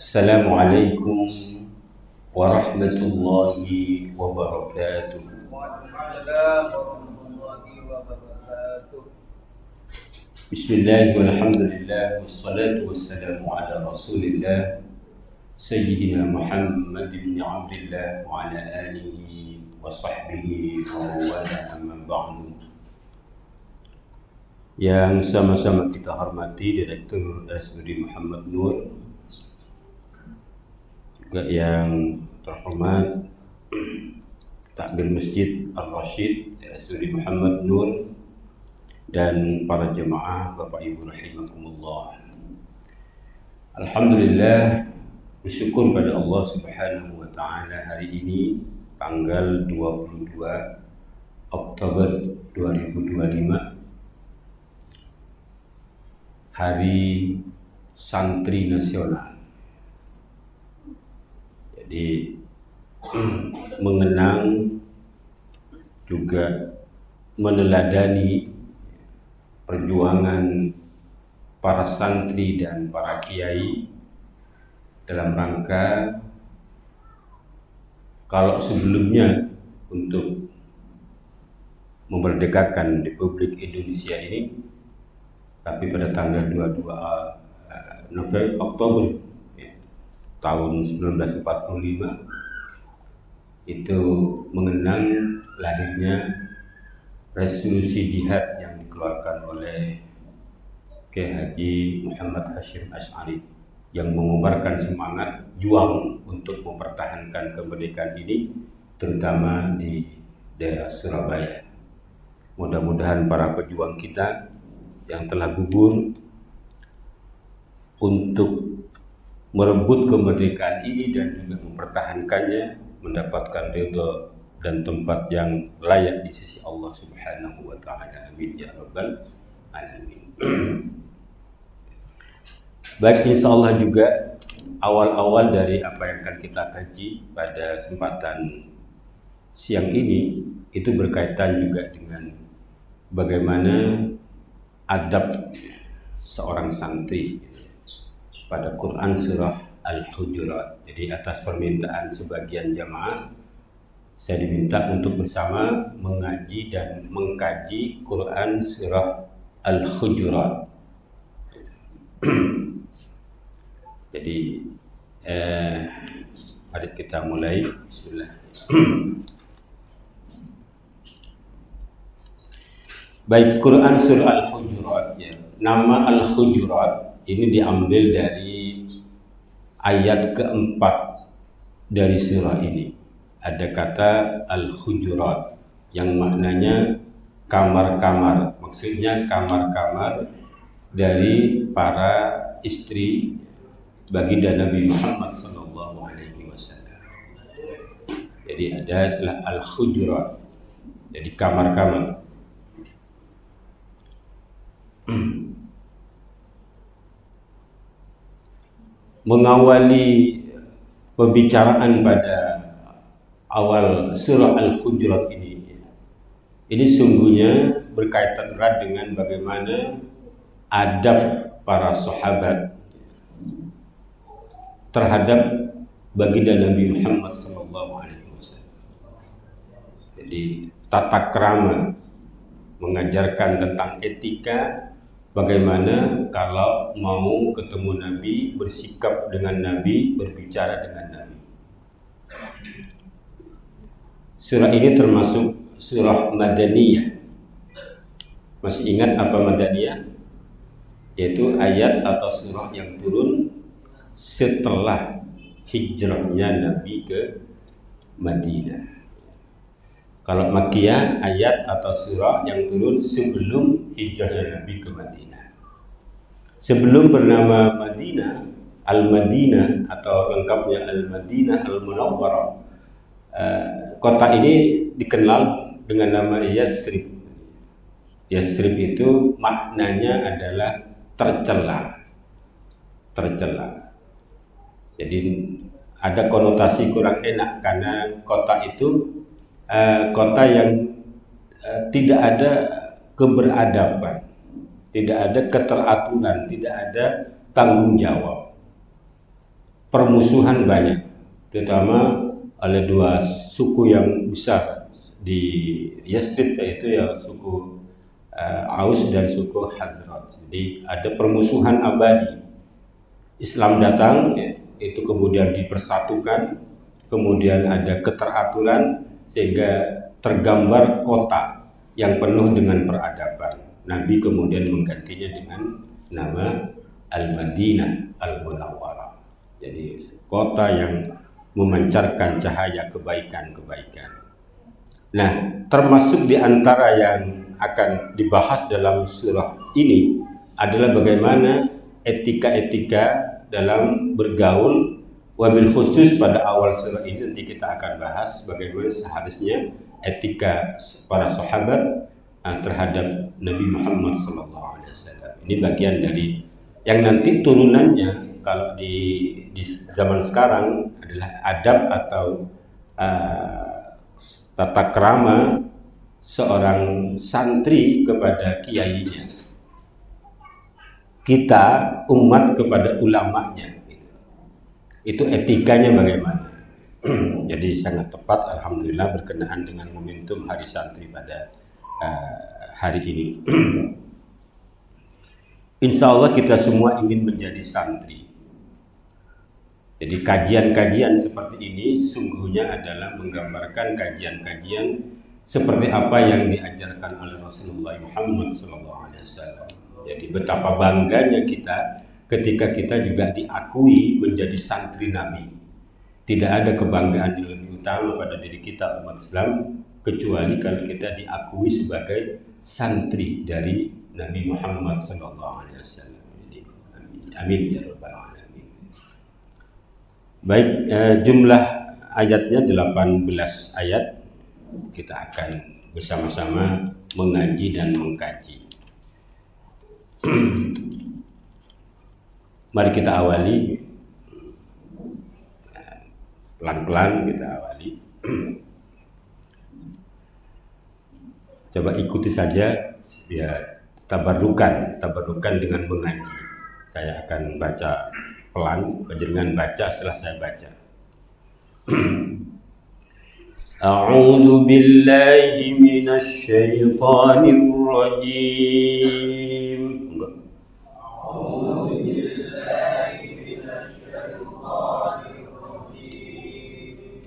Assalamualaikum warahmatullahi wabarakatuh. Bismillah walhamdulillah wassalatu wassalamu ala rasulillah Sayyidina Muhammad bin Abdullah wa ala alihi wa sahbihi wa wala amma ba'du. Yang sama-sama kita hormati Direktur RSUD Muhammad Nur, juga yang terhormat Takmir Masjid Al-Rashid RSUD Muhammad Nur, dan para jemaah Bapak Ibu rahimakumullah. Alhamdulillah, bersyukur pada Allah Subhanahu wa taala, hari ini tanggal 22 Oktober 2025, Hari Santri Nasional. Jadi mengenang juga meneladani perjuangan para santri dan para kiai dalam rangka, kalau sebelumnya untuk memerdekakan Republik Indonesia ini, tapi pada tanggal 22 Oktober tahun 1945 itu mengenang lahirnya resolusi jihad yang dikeluarkan oleh Kiai Haji Muhammad Hashim Asy'ari yang mengobarkan semangat juang untuk mempertahankan kemerdekaan ini, terutama di daerah Surabaya. Mudah-mudahan para pejuang kita yang telah gugur untuk merebut kemerdekaan ini dan juga mempertahankannya mendapatkan ridha dan tempat yang layak di sisi Allah Subhanahu wa taala. Amin ya rabbal alamin. Baik, insyaallah juga awal-awal dari apa yang akan kita kaji pada kesempatan siang ini itu berkaitan juga dengan bagaimana adab seorang santri pada Quran surah Al-Hujurat. Jadi atas permintaan sebagian jamaah, saya diminta untuk bersama mengaji dan mengkaji Quran surah Al-Hujurat. Jadi mari kita mulai. Bismillah. Baik, Quran surah Al-Hujurat ya. Nama Al-Hujurat ini diambil dari ayat keempat dari surah ini. Ada kata Al-Hujurat yang maknanya kamar-kamar. Maksudnya kamar-kamar dari para istri baginda Nabi Muhammad SAW. Jadi ada istilah Al-Hujurat, jadi kamar-kamar. Mengawali pembicaraan pada awal surah Al-Hujurat ini sungguhnya berkaitan erat dengan bagaimana adab para sahabat terhadap baginda Nabi Muhammad SAW. Jadi tata krama, mengajarkan tentang etika, bagaimana kalau mau ketemu Nabi, bersikap dengan Nabi, berbicara dengan Nabi. Surah ini termasuk surah Madaniyah. Masih ingat apa Madaniyah? Yaitu ayat atau surah yang turun setelah hijrahnya Nabi ke Madinah. Kalau Makkiyah, ayat atau surah yang turun sebelum hijrahnya Nabi ke Madinah. Sebelum bernama Madinah, Al-Madinah atau lengkapnya Al-Madinah Al-Munawwarah, kota ini dikenal dengan nama Yasrib. Yasrib itu maknanya adalah tercela. Jadi ada konotasi kurang enak karena kota itu kota yang tidak ada keberadaban, tidak ada keteraturan, tidak ada tanggung jawab. permusuhan banyak, terutama oleh dua suku yang besar di Yathrib, yaitu ya suku Aus dan suku Hazrat. Jadi ada permusuhan abadi. Islam datang, itu kemudian dipersatukan, kemudian ada keteraturan sehingga tergambar kota yang penuh dengan peradaban. Nabi kemudian menggantinya dengan nama Al-Madinah Al-Munawwarah. Jadi kota yang memancarkan cahaya kebaikan-kebaikan. Nah, termasuk di antara yang akan dibahas dalam surah ini adalah bagaimana etika-etika dalam bergaul, wabil khusus pada awal surah ini nanti kita akan bahas bagaimana seharusnya etika para sahabat terhadap Nabi Muhammad SAW. Ini bagian dari yang nanti turunannya kalau di zaman sekarang adalah adab atau tata krama seorang santri kepada kiainya, kita umat kepada ulamanya. Itu etikanya bagaimana. Jadi sangat tepat, alhamdulillah, berkenaan dengan momentum Hari Santri pada hari ini. Insya Allah kita semua ingin menjadi santri. Jadi kajian-kajian seperti ini sungguhnya adalah menggambarkan kajian-kajian seperti apa yang diajarkan oleh Rasulullah Muhammad SAW. Jadi betapa bangganya kita ketika kita juga diakui menjadi santri Nabi. Tidak ada kebanggaan yang lebih utama pada diri kita umat Islam kecuali kalau kita diakui sebagai santri dari Nabi Muhammad SAW. Amin ya rabbal alamin. Baik, jumlah ayatnya 18 ayat. Kita akan bersama-sama mengaji dan mengkaji. Mari kita awali, pelan-pelan kita awali. Coba ikuti saja, biar tabarukan dengan mengaji. Saya akan baca pelan, panjenengan baca setelah saya baca. A'udzu billahi minasy syaithanir rajim.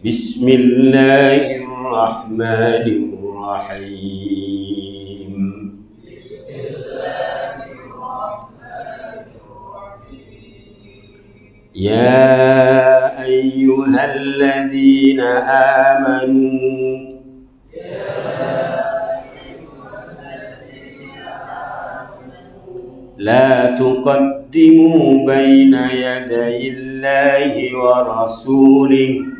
Bismillahirrahmanirrahim. Ya ayyuhalladzina amanu la tuqaddimu baina yadayillahi wa rasulih.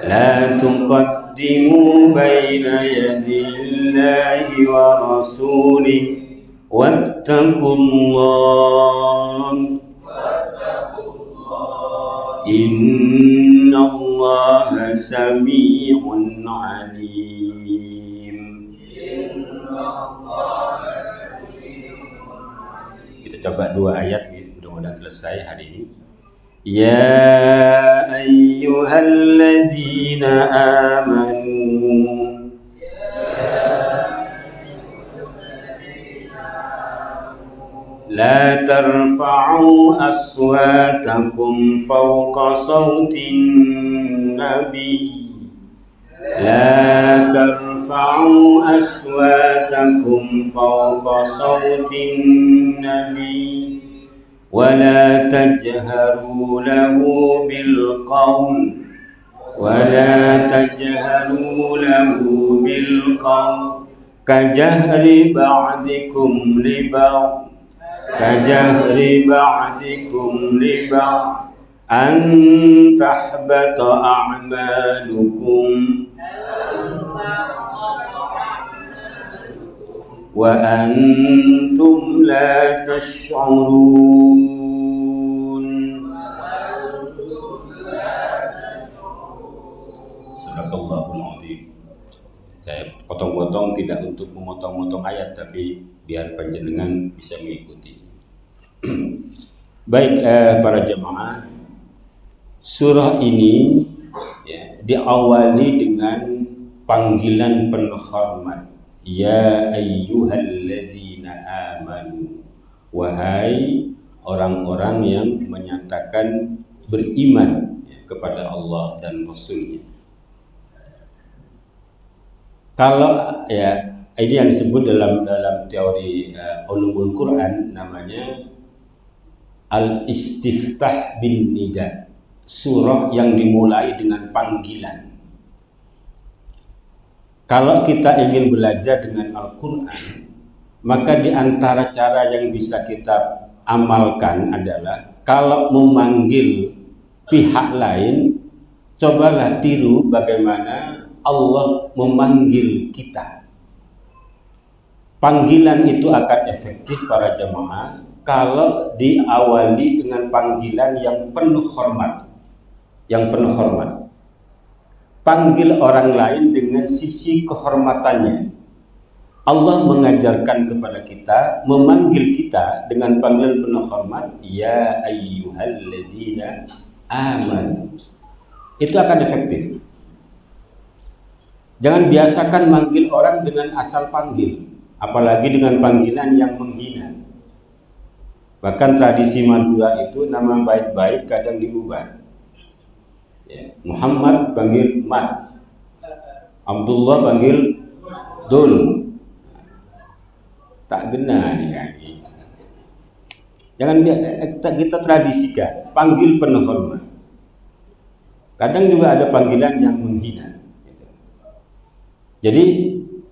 لا تقدموا بين يدي الله ورسوله واتقوا الله إن الله سميع عليم. Kita coba 2 ayat, mudah-mudahan selesai hari ini. Ya ayyuhalladzina amanu la tarfa'u aswatakum fawqa sawtin nabiy. La tarfa'u aswatakum fawqa sawtin nabiy ولا تجهروا له بالقول كجهر بعضكم لبعض أن تحبط أعمالكم وأنتم لا تشعرون. Sadaqallahul Azim. Saya potong-potong tidak untuk memotong-motong ayat, tapi biar panjenengan bisa mengikuti. Baik, para jemaah, Surah ini ya, diawali dengan panggilan penuh hormat. Ya ayyuhalladzina amanu, wahai orang-orang yang menyatakan beriman ya, kepada Allah dan Rasul-Nya. Kalau ya ini yang disebut dalam teori ulumul Quran namanya al-istiftah bin nida, surah yang dimulai dengan panggilan. Kalau kita ingin belajar dengan Al-Quran, maka di antara cara yang bisa kita amalkan adalah kalau memanggil pihak lain, cobalah tiru bagaimana Allah memanggil kita. Panggilan itu akan efektif para jemaah kalau diawali dengan panggilan yang penuh hormat. Yang penuh hormat. Panggil orang lain dengan sisi kehormatannya. Allah mengajarkan kepada kita, memanggil kita dengan panggilan penuh hormat, ya ayyuhalladzina amanu. Itu akan efektif. Jangan biasakan manggil orang dengan asal panggil, apalagi dengan panggilan yang menghina. Bahkan tradisi Madura itu nama baik-baik kadang diubah. Ya, Muhammad panggil Mat, Abdullah panggil Dul. Tak gena nih kaki. Jangan kita tradisikan panggil penuh hormat. Kadang juga ada panggilan yang menghina. Jadi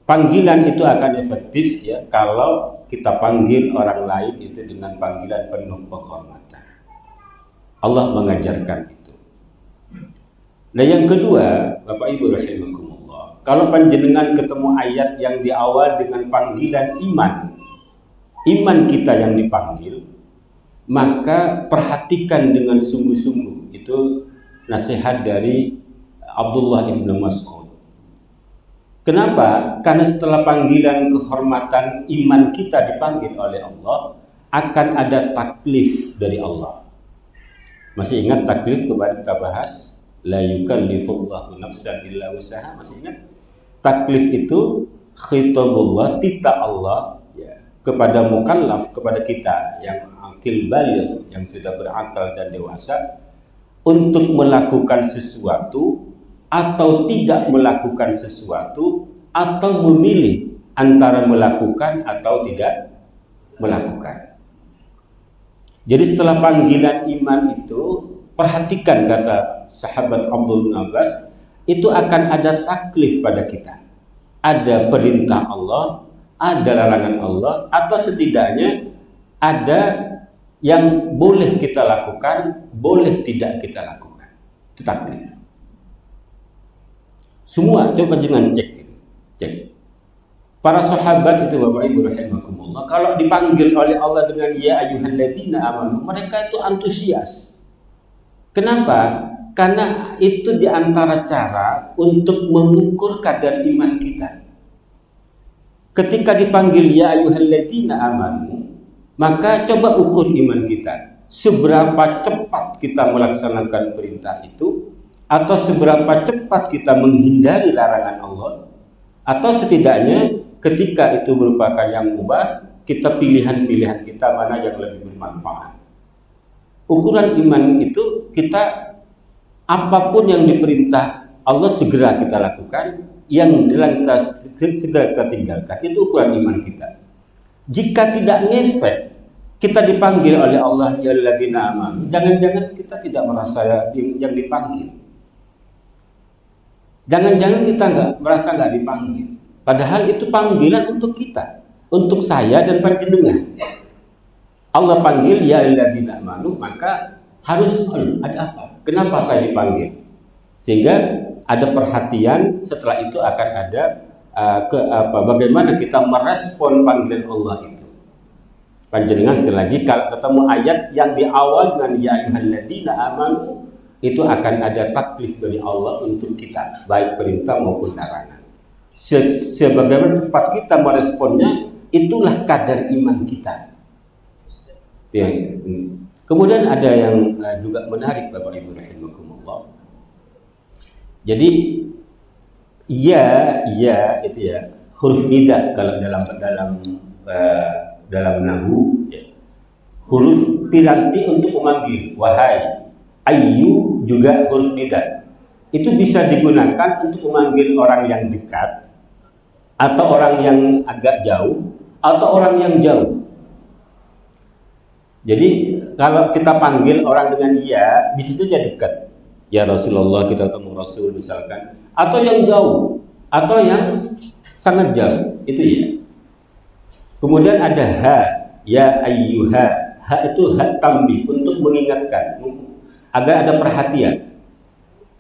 panggilan itu akan efektif ya kalau kita panggil orang lain itu dengan panggilan penuh penghormatan. Allah mengajarkan itu. Nah yang kedua, Bapak Ibu rahimakumullah, kalau panjenengan ketemu ayat yang diawal dengan panggilan iman, iman kita yang dipanggil, maka perhatikan dengan sungguh-sungguh. Itu nasihat dari Abdullah ibn Mas'ud. Kenapa? Karena setelah panggilan kehormatan iman kita dipanggil oleh Allah, akan ada taklif dari Allah. Masih ingat taklif kemarin kita bahas? La yukallifullahu nafsan illa wusaha. Masih ingat? Taklif itu khitabullah, titah Allah ya, kepada mukallaf, kepada kita yang akil baligh, yang sudah berakal dan dewasa, untuk melakukan sesuatu atau tidak melakukan sesuatu, atau memilih antara melakukan atau tidak melakukan. Jadi setelah panggilan iman itu, perhatikan kata sahabat Abdullah bin Abbas, itu akan ada taklif pada kita. Ada perintah Allah, ada larangan Allah, atau setidaknya ada yang boleh kita lakukan, boleh tidak kita lakukan. Itu taklif. Semua coba jangan cek. Para sahabat itu Bapak Ibu rahimakumullah, kalau dipanggil oleh Allah dengan ya ayyuhalladzina amanu, mereka itu antusias. Kenapa? Karena itu diantara cara untuk mengukur kadar iman kita. Ketika dipanggil ya ayyuhalladzina amanu, maka coba ukur iman kita. Seberapa cepat kita melaksanakan perintah itu, atau seberapa cepat kita menghindari larangan Allah, atau setidaknya ketika itu merupakan yang mubah, kita pilihan-pilihan kita mana yang lebih bermanfaat. Ukuran iman itu kita apapun yang diperintah Allah segera kita lakukan, yang dilarang segera kita tinggalkan. Itu ukuran iman kita. Jika tidak ngefek, kita dipanggil oleh Allah ya alladzina amanu, jangan-jangan kita tidak merasa yang dipanggil. Jangan-jangan kita merasa nggak dipanggil. Padahal itu panggilan untuk kita, untuk saya dan panjenengan. Allah panggil ya alladzina amanu, maka harus ada apa? Kenapa saya dipanggil? Sehingga ada perhatian. Setelah itu akan ada bagaimana kita merespon panggilan Allah itu. Panjenengan sekali lagi kalau ketemu ayat yang di awal dengan ya ayyuhalladzina amanu, itu akan ada taklif dari Allah untuk kita, baik perintah maupun larangan. Sebagaimana cepat kita meresponnya, itulah kadar iman kita. Ya, Kemudian ada yang juga menarik Bapak Ibu rahimakumullah. Jadi ya itu ya huruf nida kalau dalam nahwu ya. Huruf piranti untuk memanggil, wahai, ayu juga huruf nida. Itu bisa digunakan untuk memanggil orang yang dekat atau orang yang agak jauh atau orang yang jauh. Jadi kalau kita panggil orang dengan iya, bisa saja dekat. Ya Rasulullah, kita ketemu Rasul misalkan, atau yang jauh, atau yang sangat jauh, itu ya. Kemudian ada ha, ya ayyuha. Ha itu hak tambih untuk mengingatkan agar ada perhatian.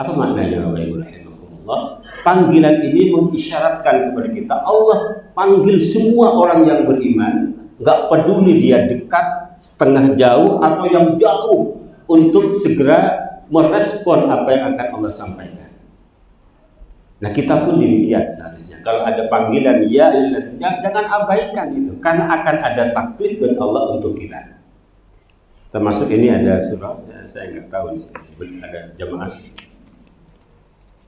Apa maknanya Bapak Ibu rahimakumullah? Panggilan ini mengisyaratkan kepada kita Allah panggil semua orang yang beriman, nggak peduli dia dekat, setengah jauh atau yang jauh, untuk segera merespon apa yang akan Allah sampaikan. Nah kita pun demikian seharusnya. Kalau ada panggilan ya, jangan abaikan itu, karena akan ada taklif dari Allah untuk kita. Termasuk ini ada surah, saya nggak tahu ada jemaah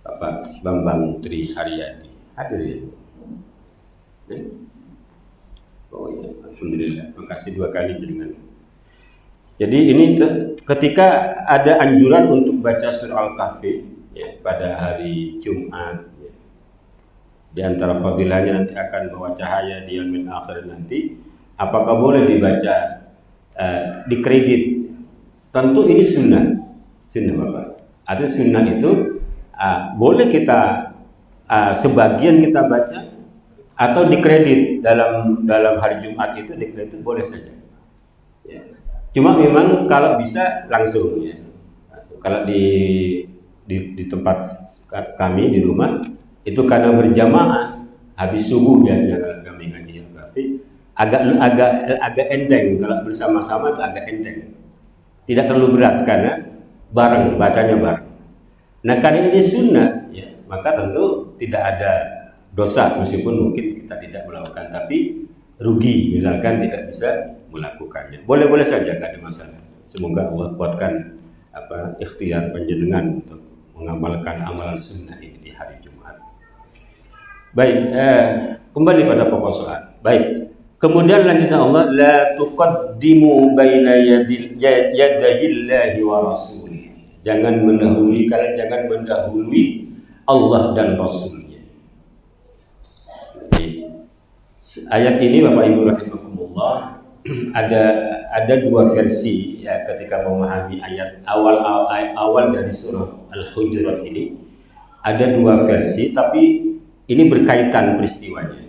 Bapak Bambang Tri Haryadi hadir ya. Oh ya, alhamdulillah, makasih 2 kali dengan. Jadi ini ketika ada anjuran untuk baca surah Al-Kahfi ya, pada hari Jumat ya. Di antara fadilahnya nanti akan bawa cahaya di yaumil akhir nanti. Apakah boleh dibaca dikredit? Tentu ini sunnah Bapak. Artinya sunnah itu boleh kita sebagian kita baca atau dikredit dalam hari Jumat itu dikredit boleh saja. Ya. Cuma memang kalau bisa langsung ya. Kalau di tempat kami di rumah itu karena berjamaah habis subuh biasanya kalau kami ngaji yang berarti agak endeng, kalau bersama-sama itu agak endeng, tidak terlalu berat karena bareng, bacanya bareng. Nah karena ini sunnah ya, maka tentu tidak ada dosa meskipun mungkin kita tidak melakukan, tapi rugi misalkan tidak bisa melakukannya. Boleh-boleh saja, tidak ada masalah. Semoga Allah kuatkan ikhtiar panjenengan untuk mengamalkan amalan sunnah ini di hari Jumat. Baik, kembali pada pokok soal. Baik. Kemudian lanjutnya Allah, la tuqaddimu baina yadayillahi wa rasulih. Kalian jangan mendahului Allah dan Rasulnya. Jadi, ayat ini Bapak Ibu rahimakumullah ada 2 versi ya ketika memahami ayat awal dari surah Al-Hujurat ini. Ada 2 versi, tapi ini berkaitan peristiwanya.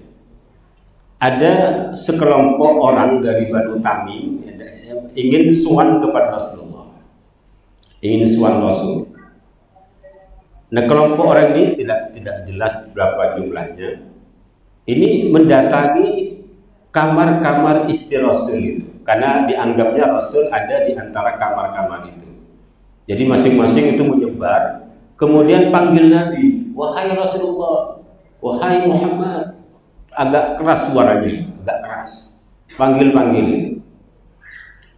Ada sekelompok orang dari Banu Tamim yang ingin sowan kepada Rasulullah, ingin sowan Rasul. Nah kelompok orang ini tidak jelas berapa jumlahnya. Ini mendatangi kamar-kamar istri Rasul itu, karena dianggapnya Rasul ada di antara kamar-kamar itu. Jadi masing-masing itu menyebar, kemudian panggil Nabi, wahai Rasulullah, wahai Muhammad. Agak keras suaranya, agak keras, panggil-panggil itu.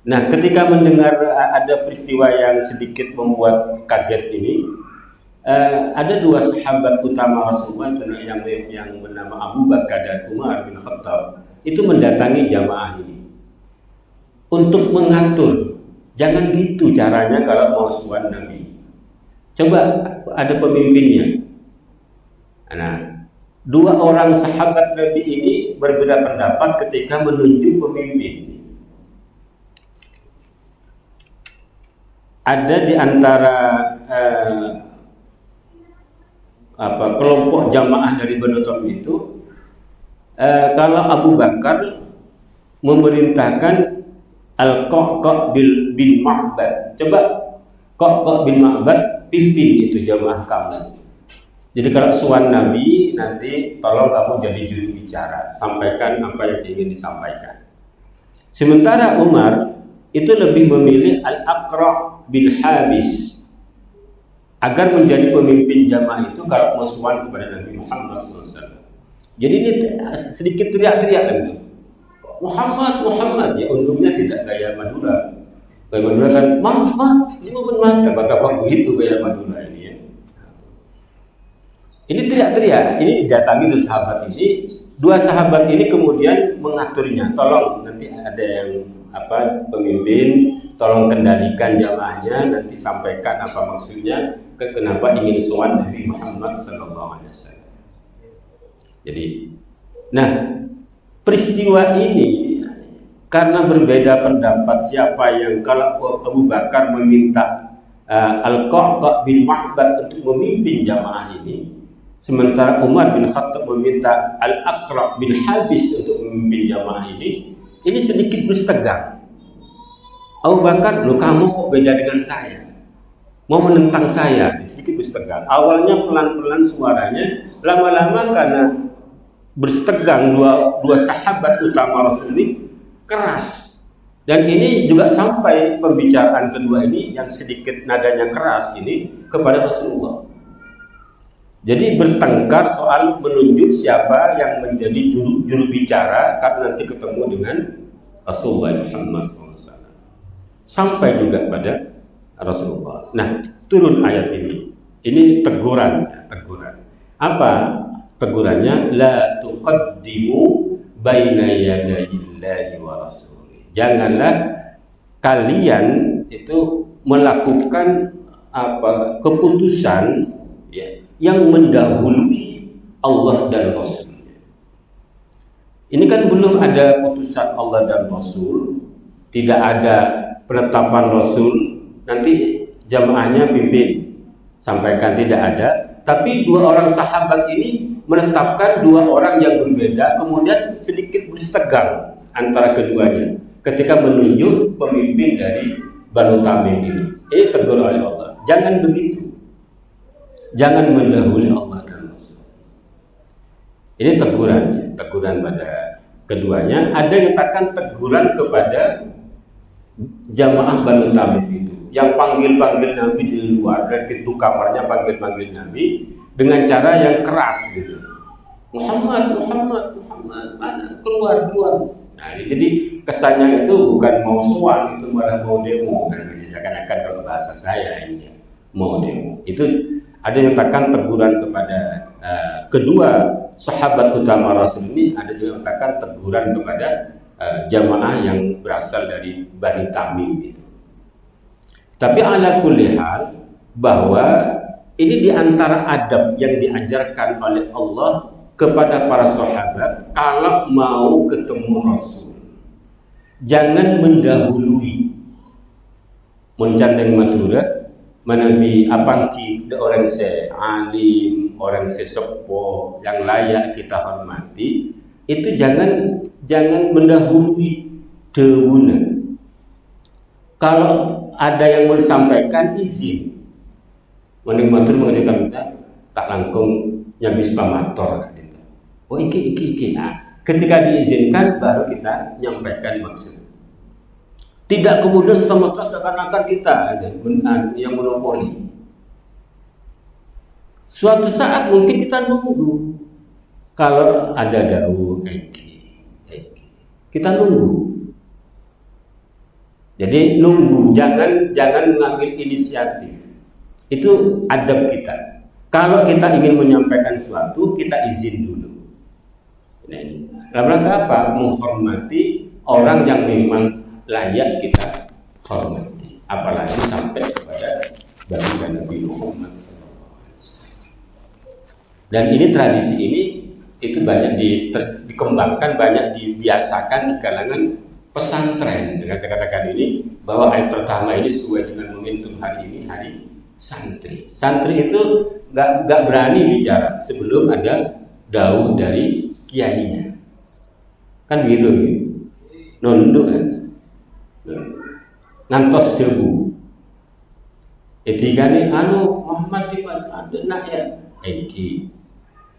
Nah, ketika mendengar ada peristiwa yang sedikit membuat kaget ini, ada 2 sahabat utama Rasulullah yang bernama Abu Bakar dan Umar bin Khattab itu mendatangi jamaah ini untuk mengatur. Jangan gitu caranya kalau mau sowan Nabi. Coba ada pemimpinnya. Nah, 2 orang sahabat Nabi ini berbeda pendapat ketika menunjuk pemimpin. Ada di antara kelompok jamaah dari Banu Tamim itu, kalau Abu Bakar memerintahkan Al-Qaq' bin Ma'bad, coba Qaq' bin Ma'bad pimpin itu jamaah kamu. Jadi kalau sowan Nabi nanti tolong kamu jadi juru bicara, sampaikan apa yang ingin disampaikan. Sementara Umar itu lebih memilih Al-Aqra' bin Habis agar menjadi pemimpin jamaah itu kalau mau sowan kepada Nabi Muhammad SAW. Jadi ini sedikit teriak-teriak kan, Muhammad, ya untungnya tidak gaya Madura. Kayak Madura kan, maaf, ini benar. Kata-kata begitu kayak Madura ini ya. Ini teriak-teriak, ini didatangi tuh sahabat ini. Dua sahabat ini kemudian mengaturnya, tolong nanti ada yang pemimpin, tolong kendalikan jamaahnya, nanti sampaikan apa maksudnya, kenapa ingin sowan Nabi Muhammad SAW. Jadi, nah peristiwa ini karena berbeda pendapat siapa yang, kalau Abu Bakar meminta Al-Qa'qa' bin Ma'bad untuk memimpin jamaah ini, sementara Umar bin Khattab meminta Al-Aqra' bin Habis untuk memimpin jamaah ini sedikit bersetegang. Abu Bakar, loh kamu kok beda dengan saya? Mau menentang saya? Sedikit bersetegang. Awalnya pelan-pelan suaranya, lama-lama karena bersetegang dua sahabat utama Rasul ini keras. Dan ini juga sampai pembicaraan kedua ini yang sedikit nadanya keras ini kepada Rasulullah. Jadi bertengkar soal menunjuk siapa yang menjadi juru bicara karena nanti ketemu dengan Rasulullah Muhammad SAW. Sampai juga pada Rasulullah. Nah, turun ayat ini. Ini teguran. Apa tegurannya? La tuqaddimu baina yadayillahi wa rasulih. Janganlah kalian itu melakukan keputusan yang mendahului Allah dan Rasulnya. Ini kan belum ada putusan Allah dan Rasul, tidak ada penetapan Rasul, nanti jamaahnya pimpin, sampaikan, tidak ada. Tapi dua orang sahabat ini menetapkan dua orang yang berbeda, kemudian sedikit bersetegang antara keduanya ketika menunjuk pemimpin dari Banu Tamim ini. Ini tegur oleh Allah, jangan begitu. Jangan mendahului Allah dan Rasul. Ini teguran pada keduanya. Ada yang katakan teguran kepada jamaah Banu Tamim itu, yang panggil Nabi di luar dari pintu kamarnya, panggil Nabi dengan cara yang keras gitu. Muhammad, mana? Keluar. Nah, jadi kesannya itu bukan mau sowan, itu malah mau demo kan, seakan-akan kalau bahasa saya ini mau demo. Itu ada yang katakan teguran kepada kedua sahabat utama Rasul ini, ada juga yang katakan teguran kepada jamaah yang berasal dari Bani Tamim itu. Tapi ala kulli hal, bahwa ini diantara adab yang diajarkan oleh Allah kepada para sahabat kalau mau ketemu Rasul. Jangan mendahului. Mencandeng Madura, manabi apangki orang se alim, orang se sepo yang layak kita hormati, itu jangan mendahului dewuna. Kalau ada yang mau disampaikan, izin. Mending matur mengajarkan kita tak langkung nyabis pamator. Oh iki. Nah, ketika diizinkan baru kita nyampaikan maksud. Tidak kemudian serta-merta seakan-akan kita yang monopoli. Suatu saat mungkin kita nunggu. Kalau ada dawuh kita nunggu. Jadi nunggu, jangan mengambil inisiatif. Itu adab kita. Kalau kita ingin menyampaikan sesuatu, kita izin dulu. Nah, ini dalam rangka apa? Menghormati orang yang memang layak kita hormati, apalagi sampai kepada baginda Nabi Muhammad SAW. Dan ini tradisi ini itu banyak dikembangkan, banyak dibiasakan di kalangan pesantren. Dengan saya katakan ini bahwa ayat pertama ini sesuai dengan momentum hari ini, hari santri. Santri itu nggak berani bicara sebelum ada dawuh dari kiainya, kan gitu. Nunduk kan, ngantos debu. Etikane Muhammad ada nak ya, eki.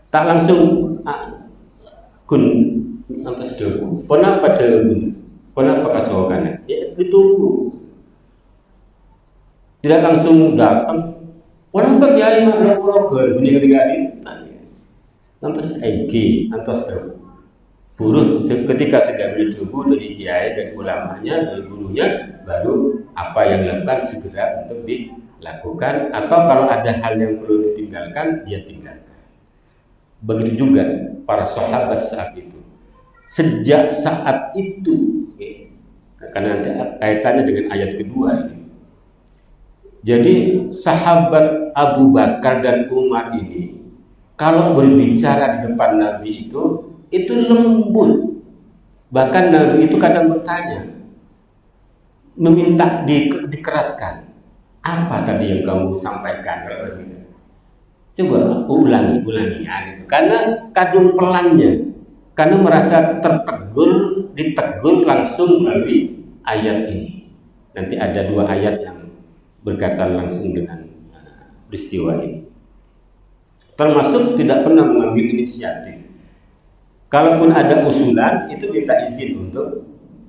Tak langsung kun ngantos debu. Kenapa debu? Kenapa kasokan? Ya ditunggu. Tidak langsung datang. Kenapa kiai nak program ini ketika ini? Ngantos eki, ngantos debu. Buruh ketika sudah berdebu dari kiai, dari ulamanya, dari gurunya, baru apa yang dilakukan segera untuk dilakukan, atau kalau ada hal yang perlu ditinggalkan dia tinggalkan. Begitu juga para sahabat saat itu. Sejak saat itu, karena nanti kaitannya dengan ayat kedua ini. Jadi sahabat Abu Bakar dan Umar ini kalau berbicara di depan Nabi itu lembut. Bahkan Nabi itu kadang bertanya, meminta dikeraskan. Apa tadi yang kamu sampaikan? Coba ulangi ya, gitu. Karena kadung pelannya, karena merasa ditegur langsung melalui ayat ini. Nanti ada 2 ayat yang berkaitan langsung dengan peristiwa ini. Termasuk tidak pernah mengambil inisiatif. Kalaupun ada usulan, itu minta izin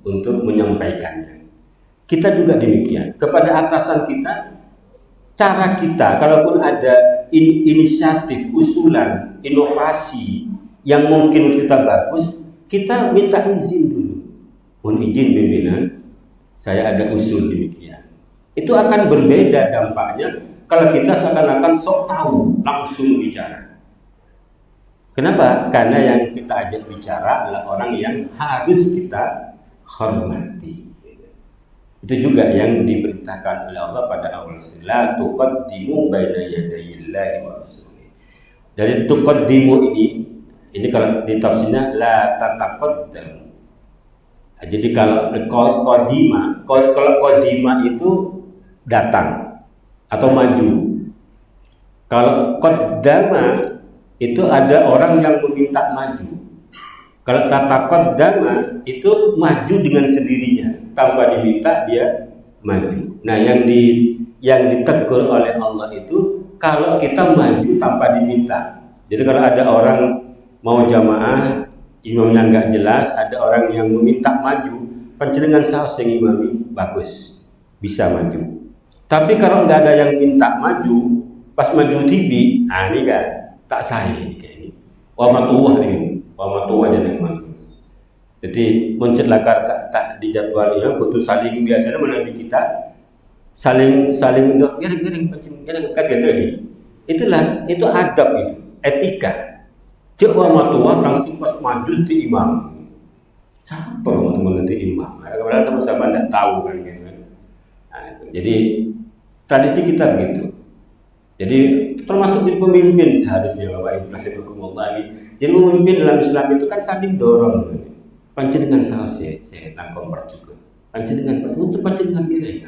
untuk menyampaikannya. Kita juga demikian. Kepada atasan kita, cara kita, kalaupun ada inisiatif, usulan, inovasi yang mungkin kita bagus, kita minta izin dulu. Mohon izin pimpinan, saya ada usul demikian. Itu akan berbeda dampaknya kalau kita seakan-akan sok tahu langsung bicara. Kenapa? Karena yang kita ajak bicara adalah orang yang harus kita hormati. Itu juga yang diperintahkan oleh Allah pada awal surat, tuqaddimu baina yadayillahi wa rasulih. Dari tuqaddimu ini kalau di tafsirnya la tataqaddam. Jadi kalau qadima itu datang atau maju. Kalau qaddama itu ada orang yang meminta maju. Kalau tataqaddama itu maju dengan sendirinya, tanpa diminta dia maju. Nah, yang ditegur oleh Allah itu kalau kita maju tanpa diminta. Jadi kalau ada orang mau jamaah, imamnya nggak jelas, ada orang yang meminta maju, panjenengan saos sing imami bagus, bisa maju. Tapi kalau nggak ada yang minta maju, pas maju tibi, ini kan tak saya ini kayak ini. Wamatuwah aja yang maju. Jadi mencelagar tak dijadwal ya, butuh saling biasanya menabi kita saling untuk giring kan gitu ini. Itu adab itu, etika. Cek wamatuwah langsung pas maju di imam. Siapa teman-teman nanti imam? Padahal sama-sama tidak tahu kan gitu kan. Nah, jadi tradisi kita begitu. Jadi termasuk jadi pemimpin seharusnya Bapak Ibu rahimakumullah. Jadi pemimpin dalam Islam itu kan saling dorong. Panjenengan saya tangkong juga. Panjenengan untuk panjenengan kiri.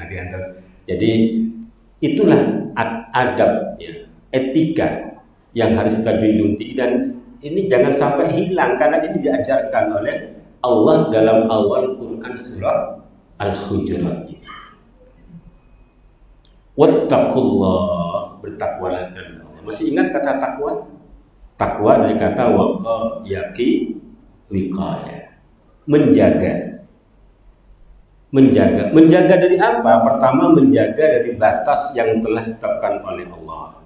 Jadi itulah adab ya, etika yang harus kita junjung tinggi, dan ini jangan sampai hilang karena ini diajarkan oleh Allah dalam awal Quran surah Al-Hujurat. Wattaqullah, bertakwalah kepada Allah. Masih ingat kata takwa? Takwa dari kata waqa yaqi wiqaya. Menjaga dari apa? Pertama, menjaga dari batas yang telah ditetapkan oleh Allah.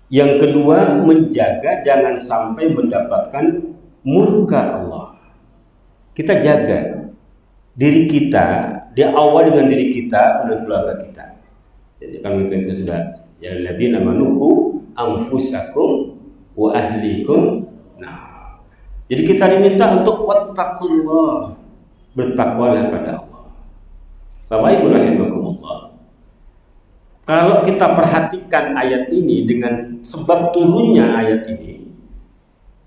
Yang kedua, menjaga jangan sampai mendapatkan murka Allah. Kita jaga diri kita, di awal dengan diri kita dan keluarga kita. Jadi kami kita sudah ya alladzina manuku anfusakum wa ahlikum. Nah, jadi kita diminta untuk wattaqullah, bertakwalah pada Allah. Bapak Ibu rahimakumullah. Kalau kita perhatikan ayat ini dengan sebab turunnya ayat ini,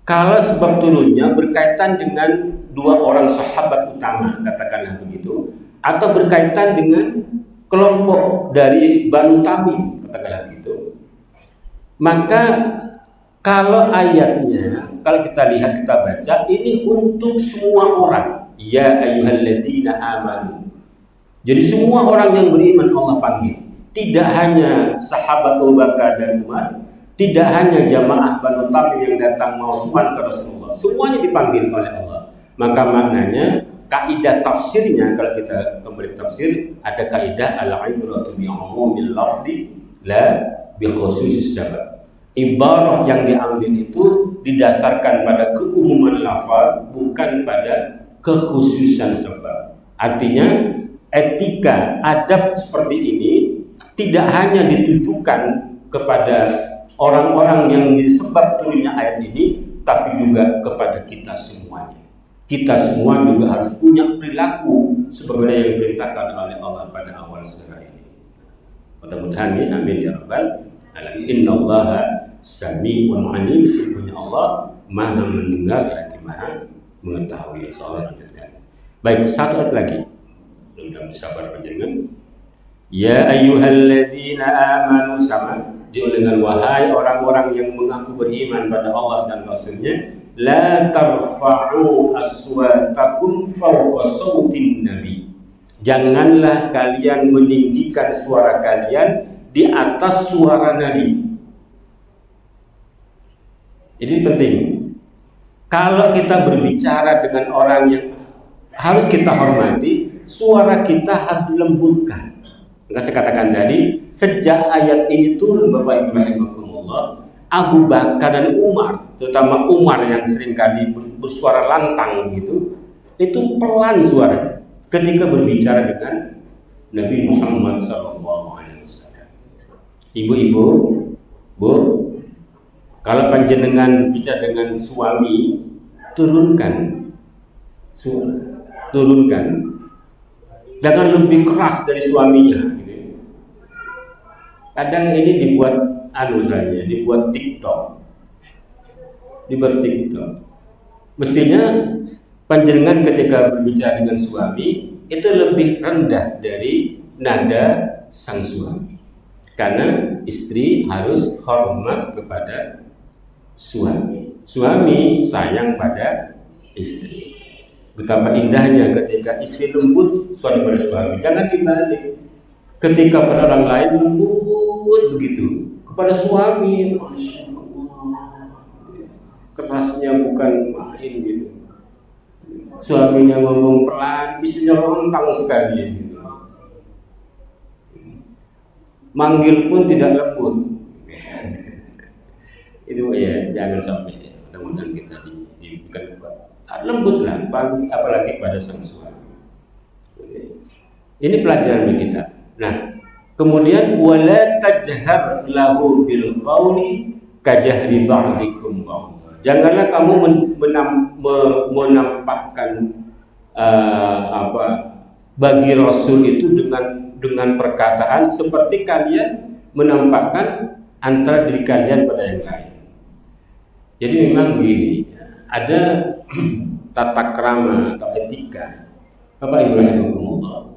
kalau sebab turunnya berkaitan dengan 2 orang sahabat utama, katakanlah begitu, atau berkaitan dengan kelompok dari Banu Tamim, katakanlah begitu, maka kalau ayatnya, kalau kita lihat, kita baca, ini untuk semua orang. Ya ayyuhalladzina amanu. Jadi semua orang yang beriman Allah panggil. Tidak hanya sahabat Abu Bakar dan Umar, tidak hanya jamaah Banu Tamim yang datang mau suan ke Rasulullah. Semuanya dipanggil oleh Allah. Maka maknanya, kaidah tafsirnya, kalau kita kembali ke tafsir, ada kaidah al-ibratu bi umumil lafzi la bi khususis sabab. Ibarah yang diambil itu didasarkan pada keumuman lafaz, bukan pada kekhususan sebab. Artinya etika, adab seperti ini tidak hanya ditujukan kepada orang-orang yang disebab turunnya ayat ini, tapi juga kepada kita semuanya. Kita semua juga harus punya perilaku sebagaimana yang diperintahkan oleh Allah pada awal surah ini. Mudah-mudahan ya, amin ya rabbal alamin. Innallaha sami'un alim. Sesungguhnya Allah Maha mendengar lagi Maha mengetahui. Insyaallah lanjutkan. Baik, satu ayat lagi. Mudah bersabar panjenengan. Ya ayyuhalladzina amanu, sama dengan wahai orang-orang yang mengaku beriman pada Allah dan Rasul-Nya, la tarfa'u aswatakum fawqa sautin nabi. Janganlah kalian meninggikan suara kalian di atas suara Nabi. Ini penting. Kalau kita berbicara dengan orang yang harus kita hormati, suara kita harus dilembutkan. Maka saya katakan tadi, sejak ayat ini turun Bapak Ibu rahimakumullah, Abu Bakar dan Umar, terutama Umar yang seringkali bersuara lantang gitu, itu pelan suara ketika berbicara dengan Nabi Muhammad SAW. Ibu-ibu, Bu, kalau panjenengan berbicara dengan suami, turunkan suara, turunkan. Jangan lebih keras dari suaminya. Kadang ini dibuat dibuat TikTok. Mestinya panjenengan ketika berbicara dengan suami itu lebih rendah dari nada sang suami. Karena istri harus hormat kepada suami. Suami sayang pada istri. Betapa indahnya ketika istri lembut suami pada suami. Jangan dibalik. Ketika pada orang lain lembut begitu kepada suami, masya Allah, kerasnya bukan main gitu. Suaminya ngomong pelan, istrinya lantang sekali gitu. Manggil pun tidak lembut. Itu ya jangan sampai. Mudah-mudahan kita diberikan lembutlah, apalagi pada sang suami. Ini pelajaran bagi kita. Nah, kemudian wala tajhar lahu bil qawli kajahri ba'dikum ba'dha. Janganlah kamu menampakkan bagi Rasul itu dengan perkataan seperti kalian menampakkan antara diri kalian pada yang lain. Jadi memang begini, ada tata krama atau etika. Bapak Ibu rahimakumullah.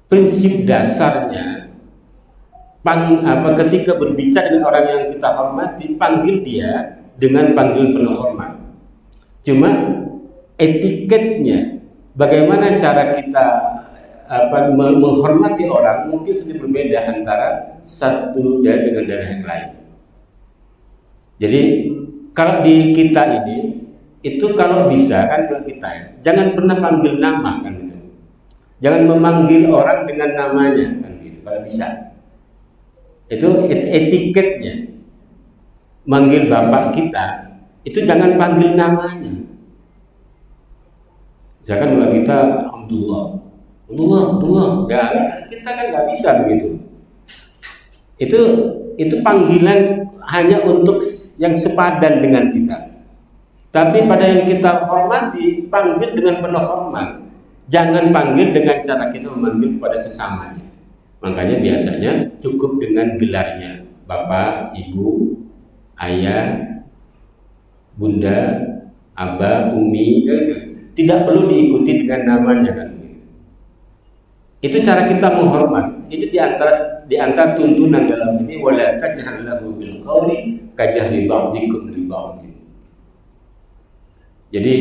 Prinsip dasarnya ketika berbicara dengan orang yang kita hormati, panggil dia dengan panggilan penuh hormat. Cuma etiketnya, bagaimana cara kita menghormati orang mungkin sedikit berbeda antara satu daerah dengan daerah yang lain. Jadi kalau di kita ini itu kalau bisa kan kalau kita jangan pernah panggil nama kan gitu. Jangan memanggil orang dengan namanya kan gitu kalau bisa. Itu etiketnya. Manggil bapak kita itu jangan panggil namanya. Jangan kalau kita Alhamdulillah. Ya, kita kan nggak bisa begitu. Itu panggilan hanya untuk yang sepadan dengan kita. Tapi pada yang kita hormati, panggil dengan penuh hormat. Jangan panggil dengan cara kita memanggil kepada sesamanya. Makanya biasanya cukup dengan gelarnya, bapak, ibu, ayah, bunda, abah, umi, gitu. Tidak perlu diikuti dengan namanya kan. Itu cara kita menghormat. Itu di antara tuntunan dalam ini wala tajhar lahu bil qawli kajahri ba'dikum li ba'd. Jadi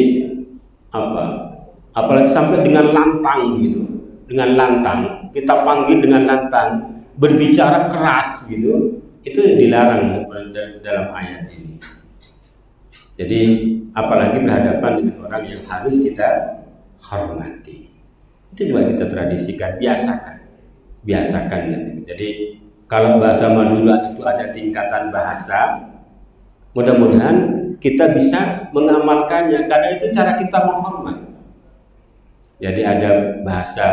apalagi sampai dengan lantang gitu. Dengan lantang, kita panggil dengan lantang, berbicara keras gitu, itu dilarang dalam ayat ini. Jadi apalagi berhadapan dengan orang yang harus kita hormati. Itu juga kita tradisikan, biasakan. Jadi kalau bahasa Madura itu ada tingkatan bahasa, mudah-mudahan kita bisa mengamalkannya karena itu cara kita menghormat. Jadi ada bahasa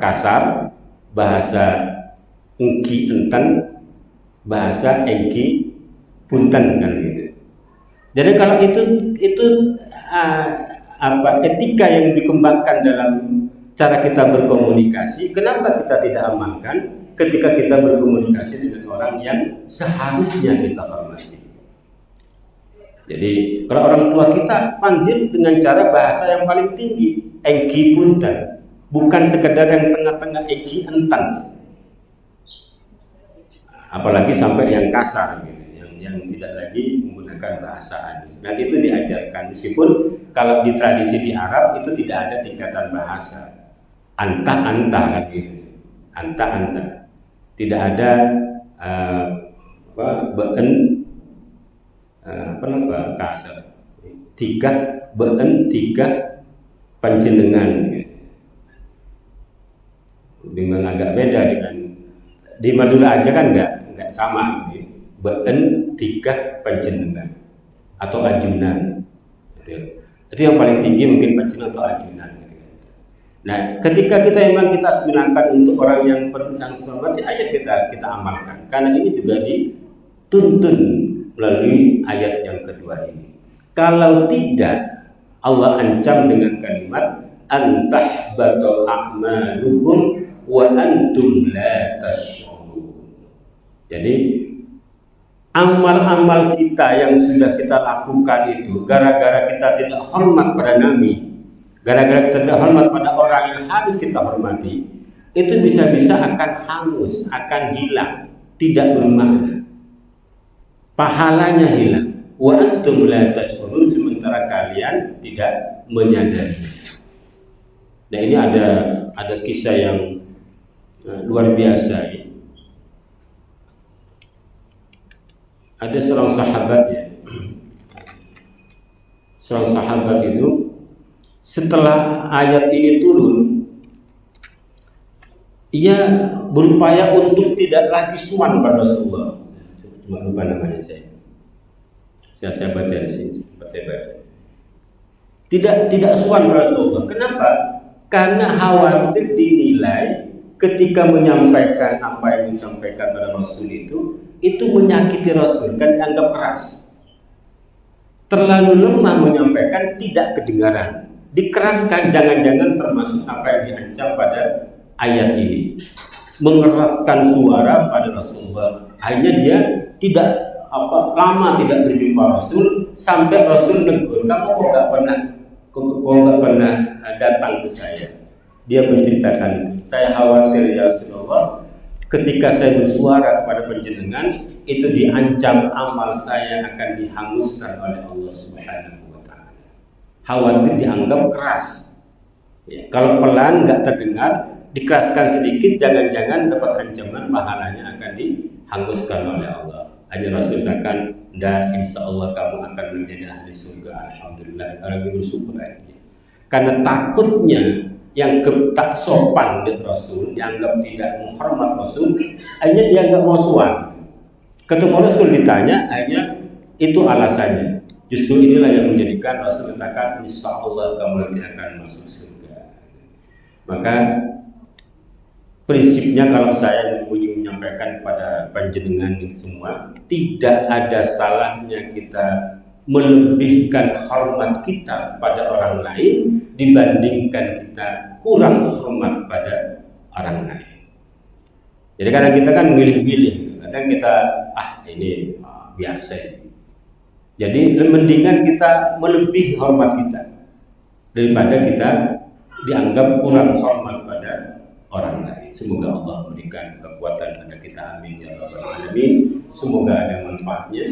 kasar, bahasa engki enten, bahasa engki punten kan gitu. Jadi kalau itu etika yang dikembangkan dalam cara kita berkomunikasi, kenapa kita tidak amalkan ketika kita berkomunikasi dengan orang yang seharusnya kita hormati? Jadi kalau orang tua kita panggil dengan cara bahasa yang paling tinggi, engki punten, bukan sekedar yang tengah-tengah engki entan. Apalagi sampai yang kasar gitu, yang tidak lagi menggunakan bahasa halus. Dan itu diajarkan, meskipun kalau di tradisi di Arab itu tidak ada tingkatan bahasa. Anta gitu. Anta. Tidak ada kasar. Tiga panjenengan. Memang agak beda dengan di Madura aja kan nggak sama gitu. Tiga panjenengan atau ajunan. Itu yang paling tinggi mungkin panjenengan atau ajunan. Nah, ketika kita gunakan untuk orang yang selamat, ayo kita amalkan. Karena ini juga dituntun melalui ayat yang kedua ini. Kalau tidak, Allah ancam dengan kalimat antahbatu a'malukum wa antum la tash'urun. Jadi amal-amal kita yang sudah kita lakukan itu gara-gara kita tidak hormat pada Nabi, gara-gara kita tidak hormat pada orang yang harus kita hormati, itu bisa-bisa akan hangus, akan hilang, tidak bermakna. Pahalanya hilang. Wa antum la tash'urun, sementara kalian tidak menyadari. Nah, ini ada kisah yang luar biasa ya. Ada seorang sahabat ya. Seorang sahabat itu setelah ayat ini turun, ia berupaya untuk tidak lagi suan pada Rasulullah. Cuma lupa namanya saya baca di sini, saya baca. Tidak suan pada Rasulullah. Kenapa? Karena khawatir dinilai ketika menyampaikan apa yang disampaikan pada Rasul itu menyakiti Rasul, kan dianggap keras. Terlalu lemah menyampaikan, tidak kedengaran. Dikeraskan, jangan-jangan termasuk apa yang diancam pada ayat ini. Mengeraskan suara pada Rasulullah. Akhirnya dia tidak lama tidak berjumpa Rasul, sampai Rasul negur, kamu kok nggak pernah datang ke saya. Dia menceritakan, saya khawatir ya Rasulullah, ketika saya bersuara kepada panjenengan itu diancam amal saya akan dihanguskan oleh Allah Subhanahu wa taala. Khawatir dianggap keras. Ya, kalau pelan nggak terdengar, dikeraskan sedikit, jangan-jangan dapat ancaman pahalanya akan dihanguskan oleh Allah. Hanya Rasul katakan, dan insya Allah kamu akan menjadi ahli surga. Alhamdulillah, orang bersyukur aja. Karena takutnya yang tak sopan dengan Rasul, dianggap tidak menghormat Rasul, akhirnya dia nggak mau suan. Ketemu Rasul ditanya, akhirnya itu alasannya. Justru inilah yang menjadikan Rasul katakan, insya Allah kamu nanti akan masuk surga. Maka prinsipnya kalau saya ingin menyampaikan kepada panjenengan ini semua, tidak ada salahnya kita melebihkan hormat kita pada orang lain dibandingkan kita kurang hormat pada orang lain. Jadi kadang kita kan milih-milih, kadang kita ini biasa. Jadi mendingan kita melebihi hormat kita daripada kita dianggap kurang hormat pada orang lain. Semoga Allah memberikan kekuatan pada kita, amin ya rabbal alamin. Semoga ada manfaatnya.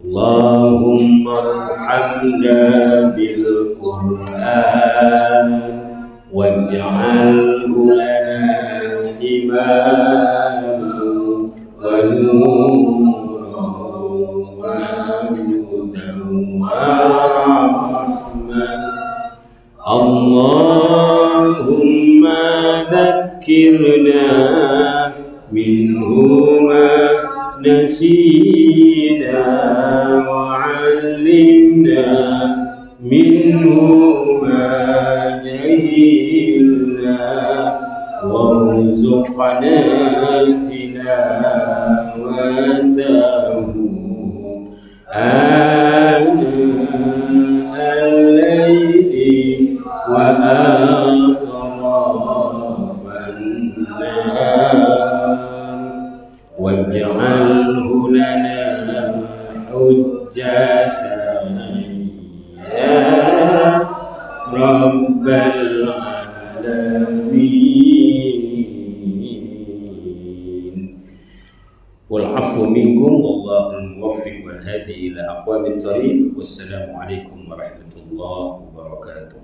Allahumma arhamna bil Qur'an waj'alhu lana imaman wa nuran wa hudan wa rahmah. Allahumma dhakkirna minhu ma nasina wa 'allimna minhu ma حقنا تلاوته آناء الليل وأطراف النهار واجعله لنا حجة يا رب العالمين. والعفو منكم والله الموفق والهادي إلى أقوام الطريق. والسلام عليكم ورحمة الله وبركاته.